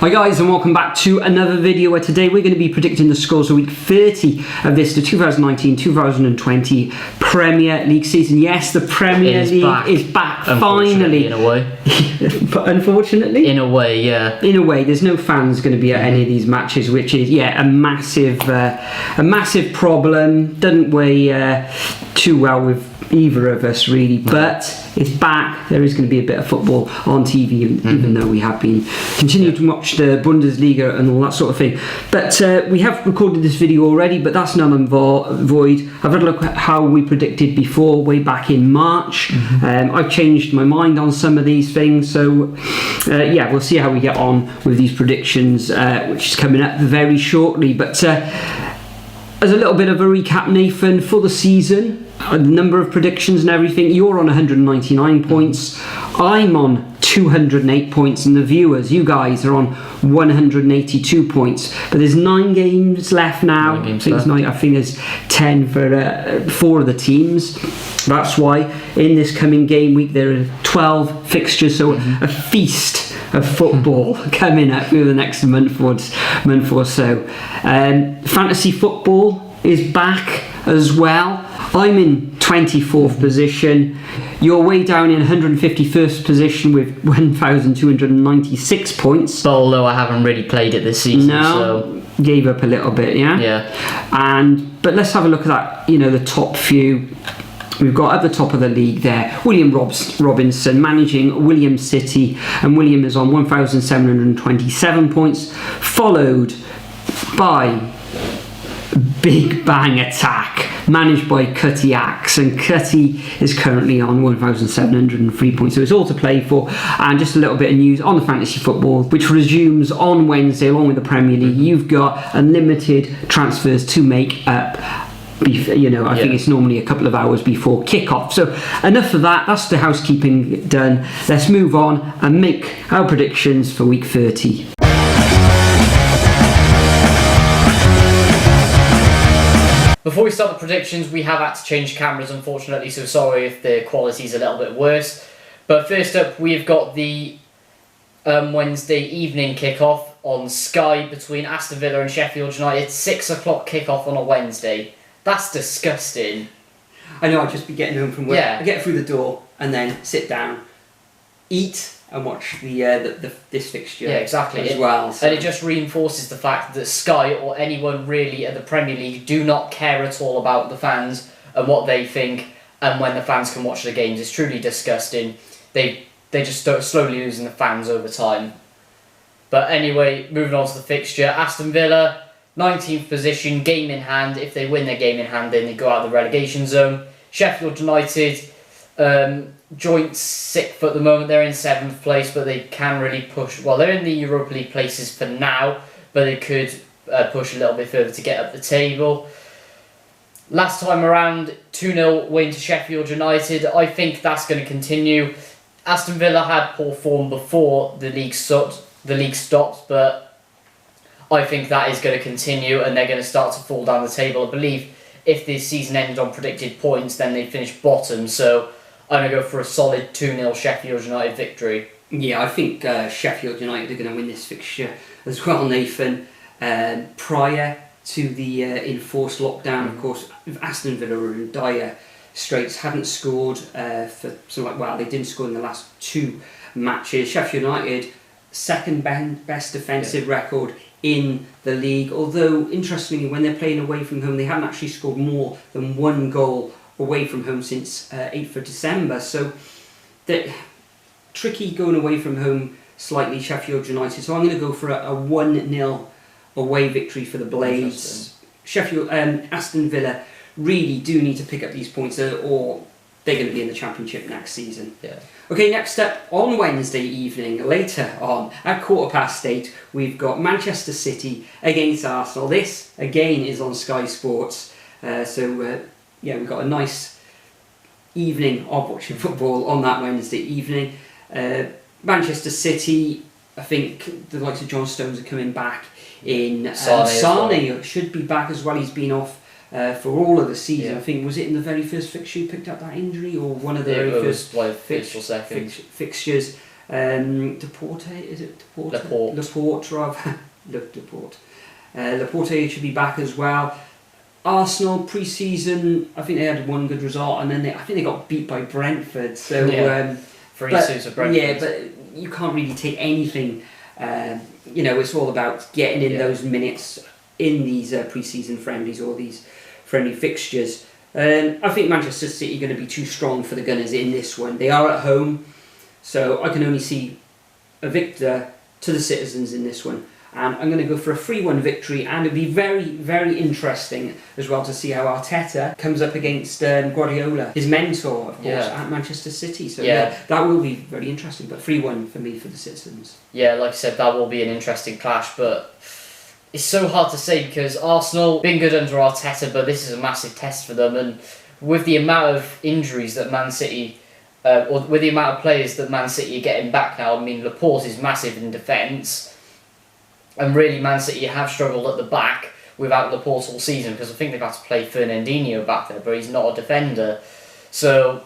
Hi guys, and welcome back to another video where today we're going to be predicting the scores of week 30 of this, the 2019-2020 Premier League season. Yes, the Premier League is back finally. In a way. But unfortunately? In a way, yeah. In a way, there's no fans going to be at any of these matches, which is, a massive problem. Doesn't weigh too well with either of us really, but it's back. There is going to be a bit of football on TV, even though we have been continuing to watch the Bundesliga and all that sort of thing. But we have recorded this video already, but that's null and void. I've had a look at how we predicted before, way back in March. I've changed my mind on some of these things, so we'll see how we get on with these predictions, which is coming up very shortly. But as a little bit of a recap, Nathan, for the season, the number of predictions and everything, you're on 199 points, I'm on 208 points, and the viewers, you guys, are on 182 points. But there's 9 games left now. I think there's 10 for 4 of the teams. That's why in this coming game week there are 12 fixtures, so a feast of football coming up for the next month or so. Fantasy football is back as well. I'm in 24th position. You're way down in 151st position with 1,296 points. But although I haven't really played it this season, so gave up a little bit, yeah. But let's have a look at that. The top few. We've got at the top of the league there, William Robinson managing William City, and William is on 1,727 points, followed by Big Bang Attack, managed by Cutty Axe, and Cutty is currently on 1,703 points, so it's all to play for. And just a little bit of news on the fantasy football, which resumes on Wednesday along with the Premier League. You've got unlimited transfers to make up. I think it's normally a couple of hours before kick-off. So enough of that, that's the housekeeping done. Let's move on and make our predictions for week 30. Before we start the predictions, we have had to change cameras, unfortunately, so sorry if the quality's a little bit worse. But first up, we've got the Wednesday evening kickoff on Sky between Aston Villa and Sheffield United. 6 o'clock kickoff on a Wednesday. That's disgusting. I know, I'd just be getting home from work. Yeah. I get through the door and then sit down, eat, and watch this fixture. Yeah, exactly. As well. So. And it just reinforces the fact that Sky or anyone really at the Premier League do not care at all about the fans and what they think and when the fans can watch the games. It's truly disgusting. They just start slowly losing the fans over time. But anyway, moving on to the fixture. Aston Villa, 19th position, game in hand. If they win their game in hand, then they go out of the relegation zone. Sheffield United, joint 6th at the moment. They're in 7th place, but they can really push. Well, they're in the Europa League places for now, but they could push a little bit further to get up the table. Last time around, 2-0 win to Sheffield United. I think that's going to continue. Aston Villa had poor form before the league stopped, but I think that is going to continue and they're going to start to fall down the table. I believe if this season ended on predicted points, then they finish bottom. So I'm going to go for a solid 2-0 Sheffield United victory. Yeah, I think Sheffield United are going to win this fixture as well, Nathan. Prior to the enforced lockdown, of course, Aston Villa were in dire straits, hadn't scored they didn't score in the last 2 matches. Sheffield United, second best defensive record in the league, although interestingly when they're playing away from home they haven't actually scored more than 1 goal away from home since 8th of December, so they're tricky going away from home slightly, Sheffield United, so I'm going to go for a 1-0 away victory for the Blades. Aston Villa really do need to pick up these points or they're going to be in the Championship next season. Okay, next up, on Wednesday evening, later on, at 8:15, we've got Manchester City against Arsenal. This, again, is on Sky Sports. We've got a nice evening of watching football on that Wednesday evening. Manchester City, I think the likes of John Stones are coming back in. Sane should be back as well. He's been off for all of the season. I think, was it in the very first fixture he picked up that injury, or one of the very first fixtures? Deporte, is it Deporte? Laporte. Laporte, rather. Deporte. Laporte should be back as well. Arsenal pre-season, I think they had one good result, and then I think they got beat by Brentford. So 3-2 to Brentford. Yeah, but you can't really take anything. It's all about getting in those minutes in these pre-season friendlies or these friendly fixtures. I think Manchester City are going to be too strong for the Gunners in this one. They are at home, so I can only see a victor to the Citizens in this one. And I'm going to go for a 3-1 victory, and it'll be very, very interesting as well to see how Arteta comes up against Guardiola, his mentor, of course, at Manchester City. So that will be very interesting. But 3-1 for me for the Citizens. Yeah, like I said, that will be an interesting clash, but it's so hard to say because Arsenal been good under Arteta, but this is a massive test for them. And with the amount of injuries that Man City, or with the amount of players that Man City are getting back now, I mean, Laporte is massive in defence. And really, Man City have struggled at the back without Laporte all season because I think they've had to play Fernandinho back there, but he's not a defender. So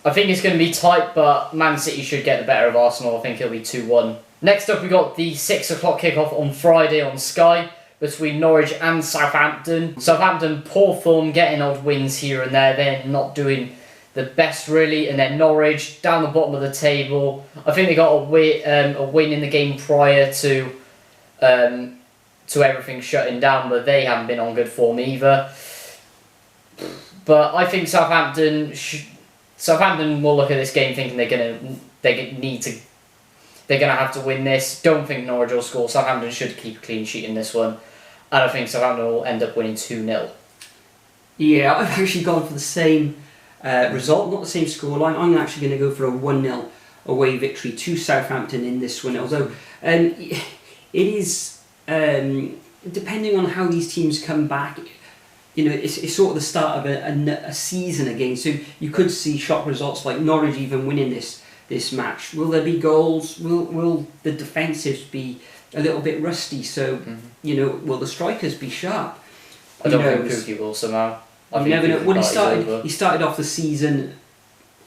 I think it's going to be tight, but Man City should get the better of Arsenal. I think it'll be 2-1. Next up, we got the 6 o'clock kickoff on Friday on Sky between Norwich and Southampton. Southampton, poor form, getting odd wins here and there. They're not doing the best really, and then Norwich down the bottom of the table. I think they got a win in the game prior to everything shutting down, but they haven't been on good form either. But I think Southampton will look at this game thinking they're gonna have to win this. Don't think Norwich will score. Southampton should keep a clean sheet in this one, and I think Southampton will end up winning 2-0. Yeah, I've actually gone for the same result, not the same scoreline. I'm actually going to go for a 1-0 away victory to Southampton in this one. Although it is, depending on how these teams come back, it's sort of the start of a season again. So you could see shock results like Norwich even winning this match. Will there be goals? Will the defensives be a little bit rusty? So, will the strikers be sharp? I don't think Pukki will somehow. You never know. Well, he started off the season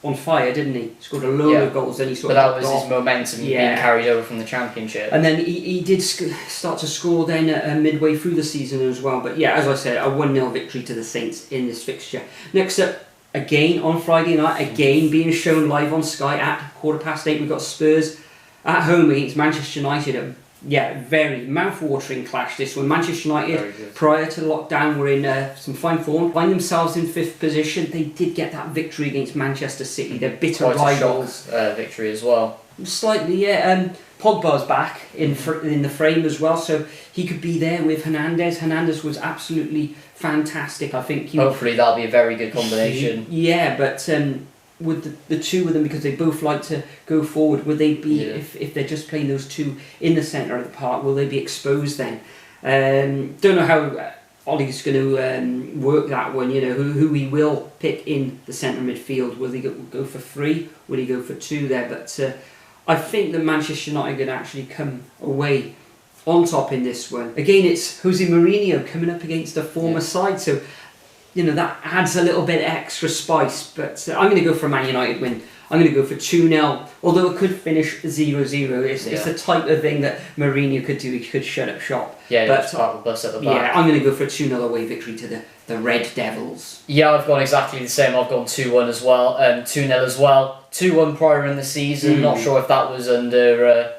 on fire, didn't he? Scored a load of goals, then he sort of... But that was his momentum being carried over from the Championship. And then he did start to score then midway through the season as well. But yeah, as I said, a 1-0 victory to the Saints in this fixture. Next up, again on Friday night, again being shown live on Sky at 8:15, we've got Spurs at home against Manchester United. Very mouth-watering clash this one. Manchester United, prior to lockdown, were in some fine form, find themselves in 5th position. They did get that victory against Manchester City. They're bitter rivals. Victory as well. Slightly, Pogba's back in the frame as well, so he could be there with Hernandez. Hernandez was absolutely fantastic. I think. Hopefully, that'll be a very good combination. But. With the two of them, because they both like to go forward, would they be, if they're just playing those two in the centre of the park, will they be exposed then? Don't know how Ollie's going to work that one, who he will pick in the centre midfield. Will he go for 3? Will he go for 2 there? But I think that Manchester United are going to actually come away on top in this one. Again, it's Jose Mourinho coming up against a former side, so that adds a little bit extra spice. But I'm going to go for a Man United win. I'm going to go for 2-0, although it could finish 0-0. It's the type of thing that Mourinho could do. He could shut up shop. But park the bus at the back. Yeah, I'm going to go for a 2-0 away victory to the Red Devils. Yeah, I've gone exactly the same. I've gone 2-1 as well, 2-0 as well. 2-1 prior in the season. Not sure if that was under...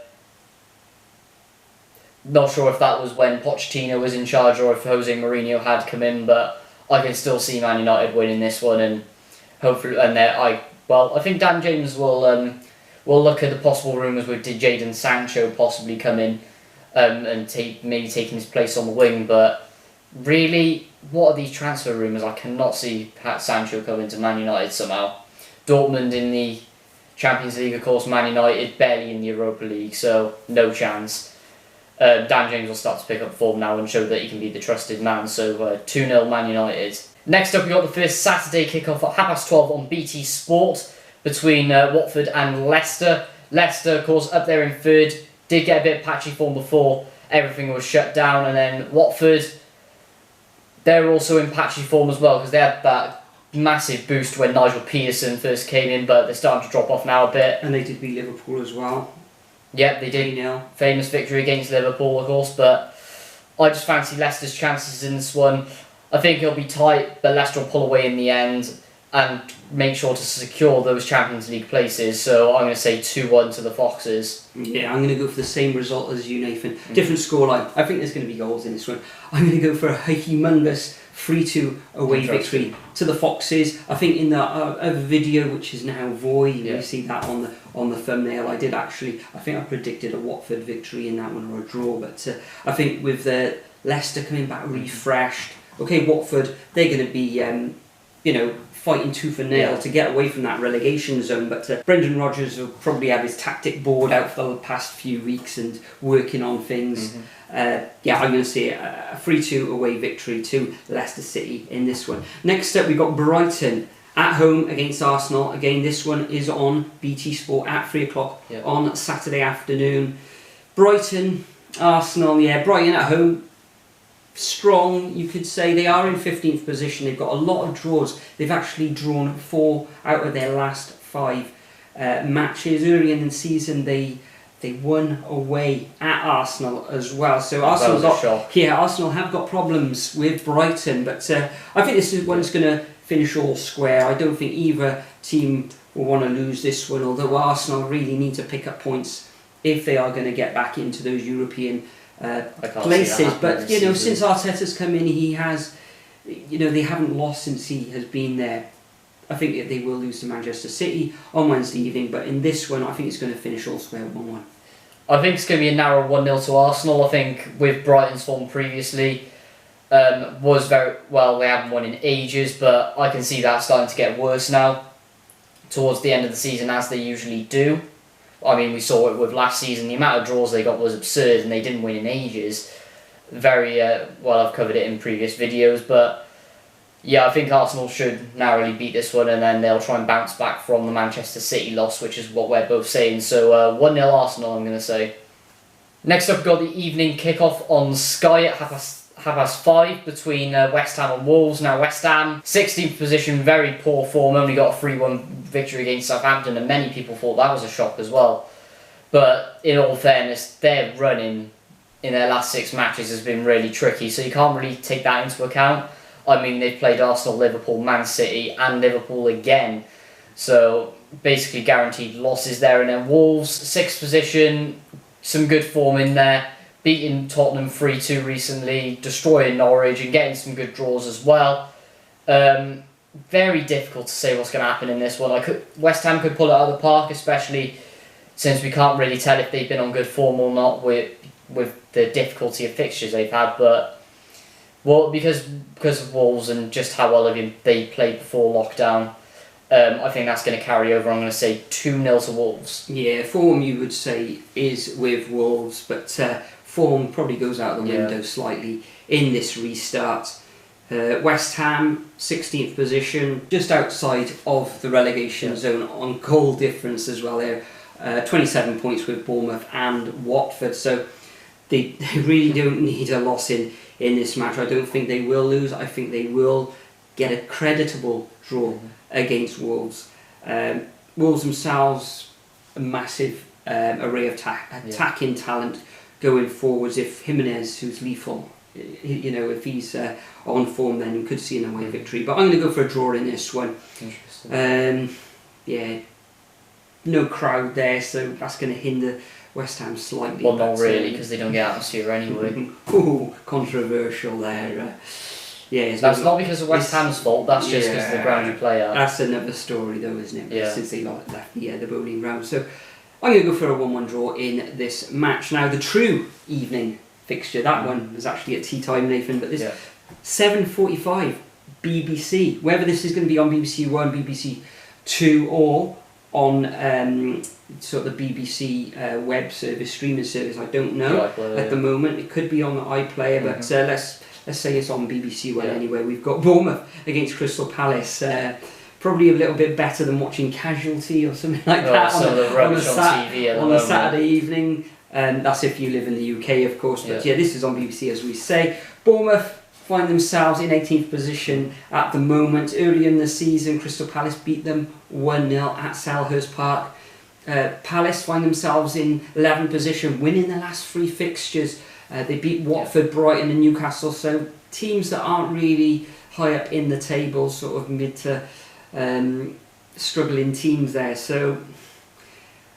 not sure if that was when Pochettino was in charge or if Jose Mourinho had come in, but I can still see Man United winning this one, and hopefully, I think Dan James will look at the possible rumours with Jadon Sancho possibly come in, and maybe taking his place on the wing. But really, what are these transfer rumours? I cannot see Sancho coming to Man United somehow. Dortmund in the Champions League, of course. Man United barely in the Europa League, so no chance. Dan James will start to pick up form now and show that he can be the trusted man. So 2-0 Man United. Next up, we got the first Saturday kickoff at 12:30 on BT Sport between Watford and Leicester. Leicester, of course, up there in 3rd, did get a bit of patchy form before everything was shut down, and then Watford, they're also in patchy form as well because they had that massive boost when Nigel Pearson first came in, but they're starting to drop off now a bit. And they did beat Liverpool as well. Yep, they did. 3-0. Famous victory against Liverpool, of course, but I just fancy Leicester's chances in this one. I think it'll be tight, but Leicester will pull away in the end and make sure to secure those Champions League places. So I'm going to say 2-1 to the Foxes. Yeah, I'm going to go for the same result as you, Nathan. Different scoreline. I think there's going to be goals in this one. I'm going to go for a humongous 3-2 away victory to the Foxes. I think in the other video, which is now void, you see that on the thumbnail. I think I predicted a Watford victory in that one, or a draw. But I think with Leicester coming back refreshed, okay, Watford, they're going to be fighting tooth and nail to get away from that relegation zone. But Brendan Rodgers will probably have his tactic board out for the past few weeks and working on things. I'm going to see a 3-2 away victory to Leicester City in this one. Next up, we've got Brighton at home against Arsenal. Again, this one is on BT Sport at 3 o'clock on Saturday afternoon. Brighton, Arsenal, Brighton at home. Strong, you could say. They are in 15th position. They've got a lot of draws. They've actually drawn 4 out of their last 5 matches. Early in the season, they won away at Arsenal as well. So Arsenal have got problems with Brighton, but I think this is one's going to finish all square. I don't think either team will want to lose this one, although Arsenal really need to pick up points if they are going to get back into those European places. But since Arteta's come in, he has, they haven't lost since he has been there. I think that they will lose to Manchester City on Wednesday evening, but in this one I think it's going to finish all square 1-1. I think it's going to be a narrow 1-0 to Arsenal. I think with Brighton's form previously was very well, they haven't won in ages, but I can see that starting to get worse now towards the end of the season, as they usually do. I mean, we saw it with last season. The amount of draws they got was absurd, and they didn't win in ages. I've covered it in previous videos, but I think Arsenal should narrowly beat this one, and then they'll try and bounce back from the Manchester City loss, which is what we're both saying. So 1-0 Arsenal, I'm going to say. Next up, we've got the evening kickoff on Sky at half past 5 between West Ham and Wolves. Now, West Ham, 16th position, very poor form, only got a 3-1 victory against Southampton, and many people thought that was a shock as well. But in all fairness, their running in their last 6 matches has been really tricky, so you can't really take that into account. I mean, they've played Arsenal, Liverpool, Man City, and Liverpool again, so basically guaranteed losses there. And then Wolves, 6th position, some good form in there, beating Tottenham 3-2 recently, destroying Norwich and getting some good draws as well. Very difficult to say what's going to happen in this one. West Ham could pull it out of the park, especially since we can't really tell if they've been on good form or not with the difficulty of fixtures they've had. But because of Wolves and just how well they played before lockdown, I think that's going to carry over. I'm going to say 2-0 to Wolves. Yeah, form you would say is with Wolves, but form probably goes out the window slightly in this restart. West Ham, 16th position, just outside of the relegation zone on goal difference as well. They're 27 points with Bournemouth and Watford, so they really don't need a loss in this match. I don't think they will lose. I think they will get a creditable draw against Wolves. Wolves themselves, a massive array of attacking talent going forwards. If Jimenez, who's lethal, if he's on form, then we could see an away victory. But I'm going to go for a draw in this one. Interesting. No crowd there, so that's going to hinder West Ham slightly. Well, not really, because they don't get atmosphere anyway. Ooh, controversial there. That's not because of West Ham's fault, that's just because of the ground you play at. That's another story though, isn't it? Since they left the bowling ground. So I'm going to go for a 1-1 draw in this match. Now, the true evening fixture, that one was actually at tea time, Nathan, but this 7:45 BBC, whether this is going to be on BBC One, BBC Two, or on sort of the BBC web service, streaming service, I don't know at the moment. It could be on the iPlayer, but let's say it's on BBC One anyway. We've got Bournemouth against Crystal Palace. Probably a little bit better than watching Casualty or something like that on a Saturday evening. That's if you live in the UK, of course. But this is on BBC, as we say. Bournemouth find themselves in 18th position at the moment. Early in the season, Crystal Palace beat them 1-0 at Selhurst Park. Palace find themselves in 11th position, winning their last 3 fixtures. They beat Watford, Brighton and Newcastle, so teams that aren't really high up in the table, sort of mid to struggling teams there. So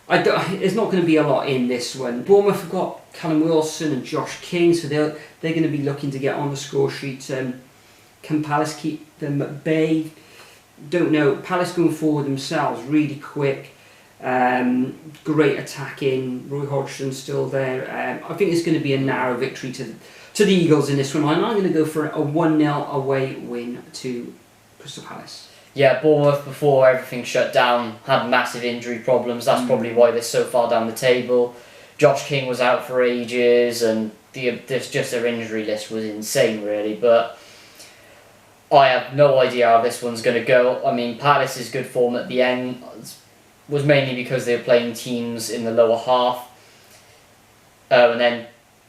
there's not going to be a lot in this one. Bournemouth have got Callum Wilson and Josh King, so they're going to be looking to get on the score sheet. Can Palace keep them at bay? Don't know. Palace going forward themselves, really quick. Great attacking. Roy Hodgson's still there. I think it's going to be a narrow victory to the Eagles in this one. I'm going to go for a 1-0 away win to Crystal Palace. Yeah, Bournemouth, before everything shut down, had massive injury problems. That's probably why they're so far down the table. Josh King was out for ages, and their injury list was insane, really. But I have no idea how this one's going to go. I mean, Palace's good form at the end was mainly because they were playing teams in the lower half, and then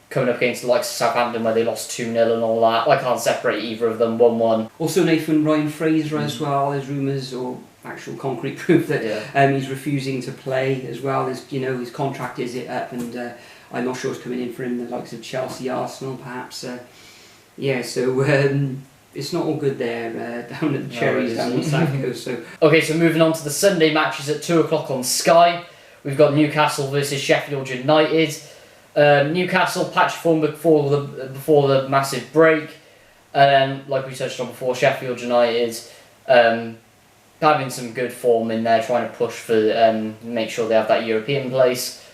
coming up against the likes of Southampton where they lost 2-0 and all that. I can't separate either of them, 1-1. Also Nathan Ryan Fraser as well. There's rumours or actual concrete proof that he's refusing to play as well. There's, his contract is up, and I'm not sure it's coming in for him, the likes of Chelsea, Arsenal perhaps. So it's not all good there down at the Cherries down on South Coast. So. Okay, so moving on to the Sunday matches at 2 o'clock on Sky. We've got Newcastle versus Sheffield United. Newcastle patch form before the massive break, and like we touched on before, Sheffield United having some good form in there, trying to push for make sure they have that European place.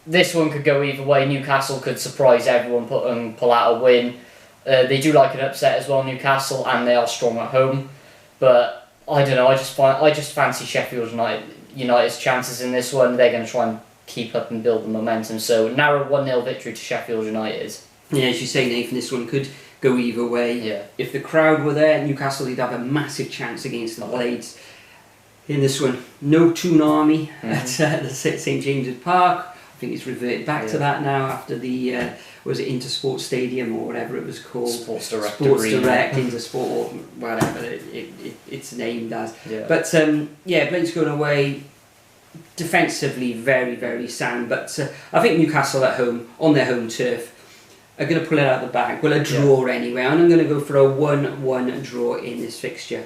This one could go either way. Newcastle could surprise everyone, pull out a win. They do like an upset as well, Newcastle, and they are strong at home. But I don't know. I just fancy Sheffield United's chances in this one. They're going to try and keep up and build the momentum. So narrow 1-0 victory to Sheffield United. Yeah, as you say, Nathan, this one could go either way. Yeah. If the crowd were there, Newcastle would have a massive chance against the Blades. In this one, no tsunami at the St James's Park. I think it's reverted back to that now after the was it Intersport Stadium or whatever it was called? Sports Direct, Intersport, or whatever it's named as. Yeah. But Blades going away. Defensively very, very sound, but I think Newcastle at home, on their home turf, are going to pull it out of the bag. Well, a draw anyway, and I'm going to go for a 1-1 draw in this fixture.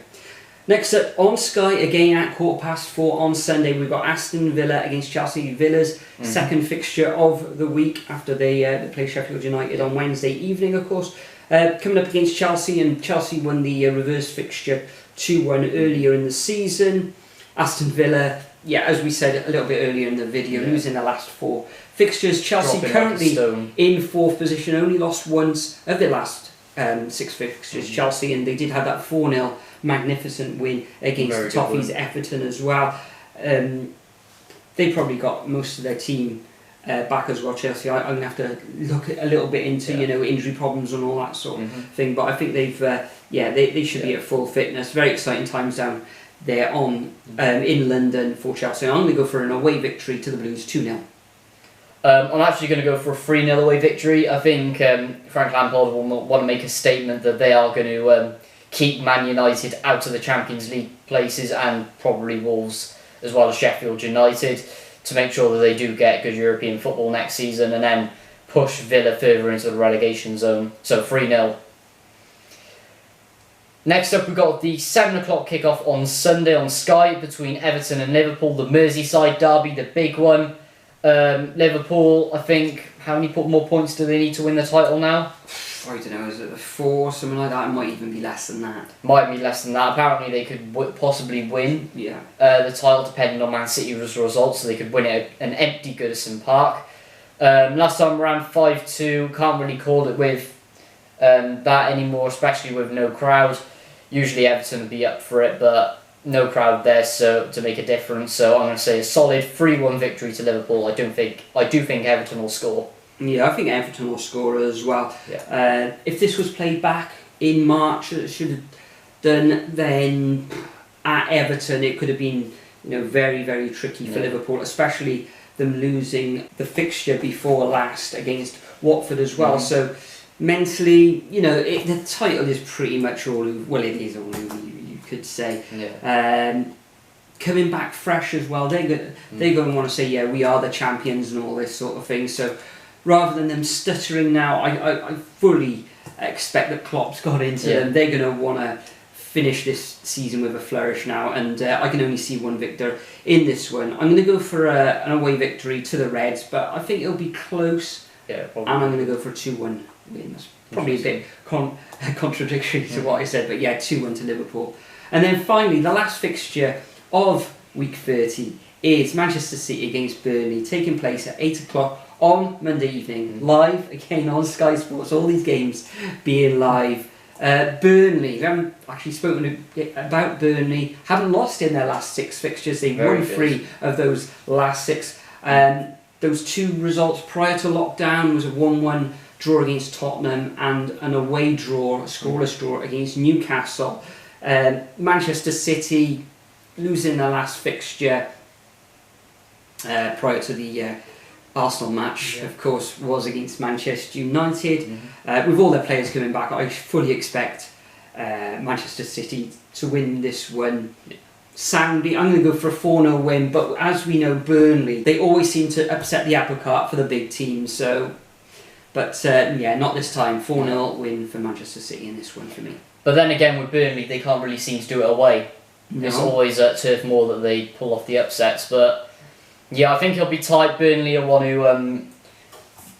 Next up, on Sky, again at 4:15 on Sunday, we've got Aston Villa against Chelsea. Villa's second fixture of the week after they play Sheffield United on Wednesday evening, of course. Coming up against Chelsea, and Chelsea won the reverse fixture 2-1 earlier in the season. Aston Villa, as we said a little bit earlier in the video, losing the last 4 fixtures. Chelsea currently in 4th position, only lost once of their last 6 fixtures, Chelsea, and they did have that 4-0 magnificent win against the Toffees, Everton as well. They probably got most of their team back as well, Chelsea. I'm going to have to look a little bit into injury problems and all that sort of thing, but I think they've they should be at full fitness. Very exciting times down there in London for Chelsea. I'm going to go for an away victory to the Blues, 2-0. I'm actually going to go for a 3-0 away victory. I think Frank Lampard will want to make a statement that they are going to keep Man United out of the Champions League places, and probably Wolves as well as Sheffield United, to make sure that they do get good European football next season, and then push Villa further into the relegation zone. So 3-0. Next up, we've got the 7 o'clock kickoff on Sunday on Sky between Everton and Liverpool, the Merseyside derby, the big one. Liverpool, I think, how many more points do they need to win the title now? I don't know, is it 4, something like that? It might even be less than that. Might be less than that. Apparently they could possibly win the title depending on Man City's results, so they could win it at an empty Goodison Park. Last time around 5-2, can't really call it with that anymore, especially with no crowd. Usually Everton would be up for it, but no crowd there so to make a difference. So I'm going to say a solid 3-1 victory to Liverpool. I do think Everton will score. Yeah, I think Everton will score as well. Yeah. If this was played back in March, it should have done, then at Everton it could have been very, very tricky for Liverpool, especially them losing the fixture before last against Watford as well. So mentally, the title is pretty much all over. Well, it is all over, you could say. coming back fresh as well. They're going to want to say, yeah, we are the champions and all this sort of thing. So rather than them stuttering now, I fully expect that Klopp's got into them. They're going to want to finish this season with a flourish now, and I can only see one victor in this one. I'm going to go for an away victory to the Reds, but I think it'll be close, and I'm going to go for a 2-1 win. That's probably a bit contradictory to what I said, but yeah, 2-1 to Liverpool. And then finally, the last fixture of week 30 is Manchester City against Burnley, taking place at 8 o'clock on Monday evening, live again on Sky Sports, all these games being live. Burnley, we haven't actually spoken about Burnley, haven't lost in their last 6 fixtures. They've won 3 of those last 6. Those 2 results prior to lockdown was a 1-1 draw against Tottenham and an away draw, a scoreless draw against Newcastle. Manchester City losing their last fixture prior to the Arsenal match, of course, was against Manchester United. With all their players coming back, I fully expect Manchester City to win this one soundly. I'm going to go for a 4-0 win, but as we know, Burnley, they always seem to upset the apple cart for the big teams. So, but yeah, not this time. 4-0 win for Manchester City in this one for me. But then again, with Burnley, they can't really seem to do it away. No. It's always at Turf Moor that they pull off the upsets, but yeah, I think it'll be tight. Burnley will want to.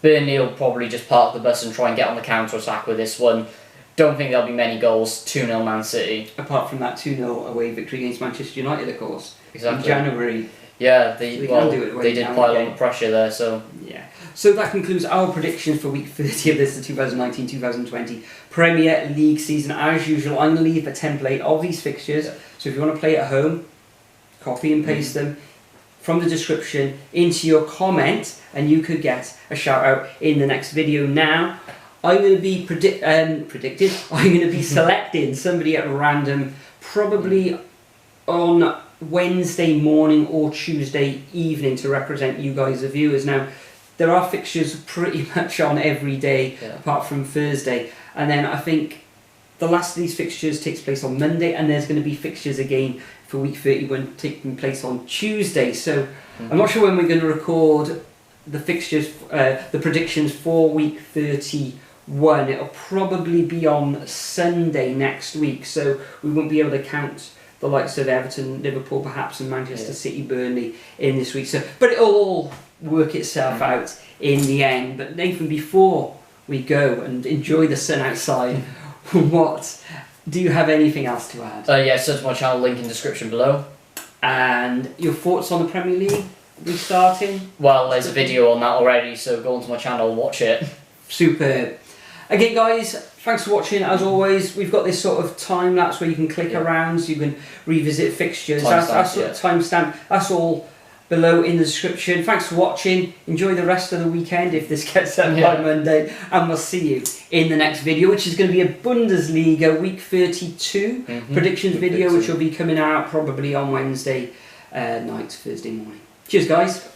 Burnley will probably just park the bus and try and get on the counter attack with this one. Don't think there'll be many goals. 2-0 Man City. Apart from that 2-0 away victory against Manchester United, of course. Exactly. In January. Yeah, they did quite a lot of pressure there. So yeah. So that concludes our predictions for week 30 of this, the 2019-2020 Premier League season. As usual, I'm going to leave a template of these fixtures. So if you want to play at home, copy and paste them from the description into your comment, and you could get a shout out in the next video. Now, I'm going to be I'm going to be selecting somebody at random, probably on Wednesday morning or Tuesday evening to represent you guys, the viewers. Now, there are fixtures pretty much on every day apart from Thursday, and then I think the last of these fixtures takes place on Monday, and there's going to be fixtures again for week 31 taking place on Tuesday. So I'm not sure when we're going to record the fixtures, the predictions for week 31. It'll probably be on Sunday next week, so we won't be able to count the likes of Everton, Liverpool perhaps, and Manchester City, Burnley in this week. So, but it'll all work itself out in the end. But Nathan, before we go and enjoy the sun outside, what do you have anything else to add? Yeah, search my channel, link in description below. And your thoughts on the Premier League restarting? Well, there's a video on that already, so go onto my channel and watch it. Superb. Again, guys, thanks for watching. As always, we've got this sort of time lapse where you can click around, so you can revisit fixtures. Timestamp. That's all below in the description. Thanks for watching. Enjoy the rest of the weekend if this gets up by Monday, and we'll see you in the next video, which is going to be a Bundesliga week 32 predictions video, which will be coming out probably on Wednesday night, Thursday morning. Cheers, guys.